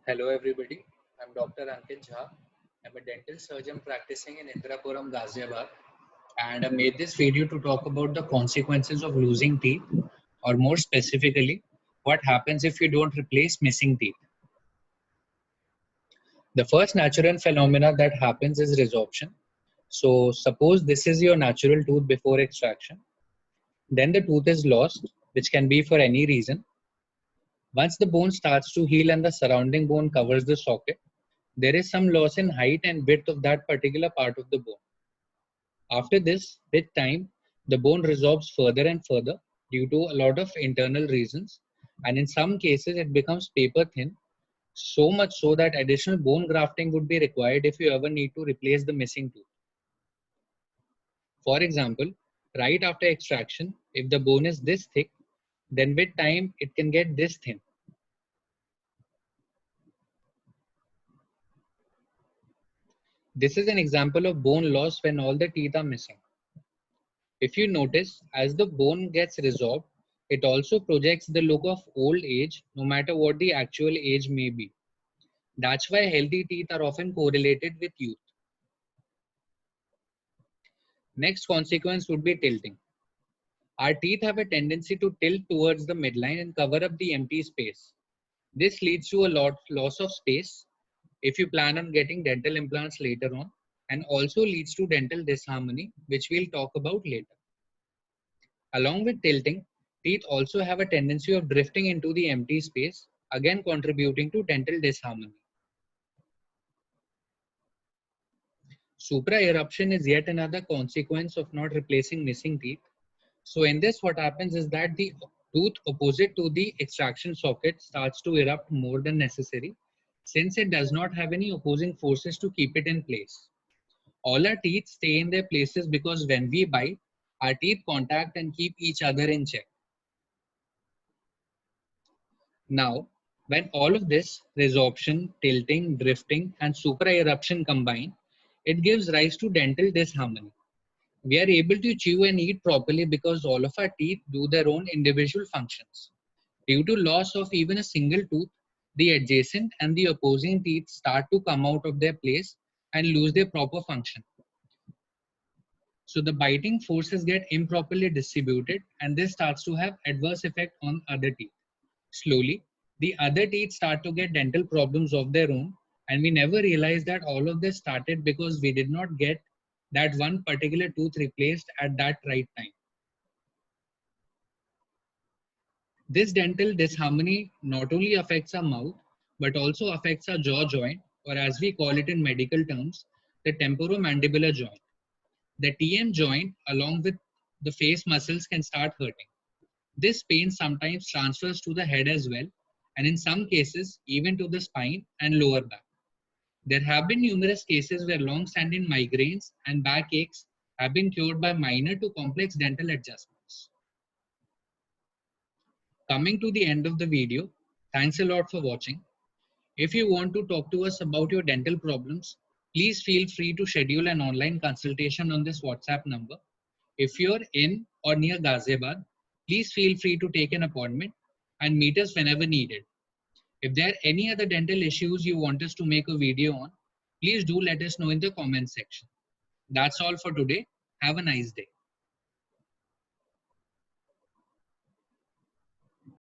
Hello everybody, I'm Dr. Ankit Jha. I'm a dental surgeon practicing in Indrapuram, Ghaziabad, and I made this video to talk about the consequences of losing teeth, or more specifically, what happens if you don't replace missing teeth. The first natural phenomena that happens is resorption. So suppose this is your natural tooth before extraction, then the tooth is lost, which can be for any reason. Once the bone starts to heal and the surrounding bone covers the socket, there is some loss in height and width of that particular part of the bone. After this, with time, the bone resorbs further and further due to a lot of internal reasons, and in some cases, it becomes paper thin, so much so that additional bone grafting would be required if you ever need to replace the missing tooth. For example, right after extraction, if the bone is this thick, then with time, it can get this thin. This is an example of bone loss when all the teeth are missing. If you notice, as the bone gets resorbed, it also projects the look of old age, no matter what the actual age may be. That's why healthy teeth are often correlated with youth. Next consequence would be tilting. Our teeth have a tendency to tilt towards the midline and cover up the empty space. This leads to a loss of space if you plan on getting dental implants later on, and also leads to dental disharmony, which we'll talk about later. Along with tilting, teeth also have a tendency of drifting into the empty space, again contributing to dental disharmony. Supraeruption is yet another consequence of not replacing missing teeth. So in this, what happens is that the tooth opposite to the extraction socket starts to erupt more than necessary, since it does not have any opposing forces to keep it in place. All our teeth stay in their places because when we bite, our teeth contact and keep each other in check. Now, when all of this, resorption, tilting, drifting, and supraeruption combine, it gives rise to dental disharmony. We are able to chew and eat properly because all of our teeth do their own individual functions. Due to loss of even a single tooth, the adjacent and the opposing teeth start to come out of their place and lose their proper function. So the biting forces get improperly distributed, and this starts to have adverse effect on other teeth. Slowly, the other teeth start to get dental problems of their own, and we never realized that all of this started because we did not get that one particular tooth replaced at that right time. This dental disharmony not only affects our mouth, but also affects our jaw joint, or as we call it in medical terms, the temporomandibular joint. The TM joint, along with the face muscles, can start hurting. This pain sometimes transfers to the head as well, and in some cases, even to the spine and lower back. There have been numerous cases where long-standing migraines and backaches have been cured by minor to complex dental adjustments. Coming to the end of the video, thanks a lot for watching. If you want to talk to us about your dental problems, please feel free to schedule an online consultation on this WhatsApp number. If you're in or near Ghaziabad, please feel free to take an appointment and meet us whenever needed. If there are any other dental issues you want us to make a video on, please do let us know in the comment section. That's all for today. Have a nice day.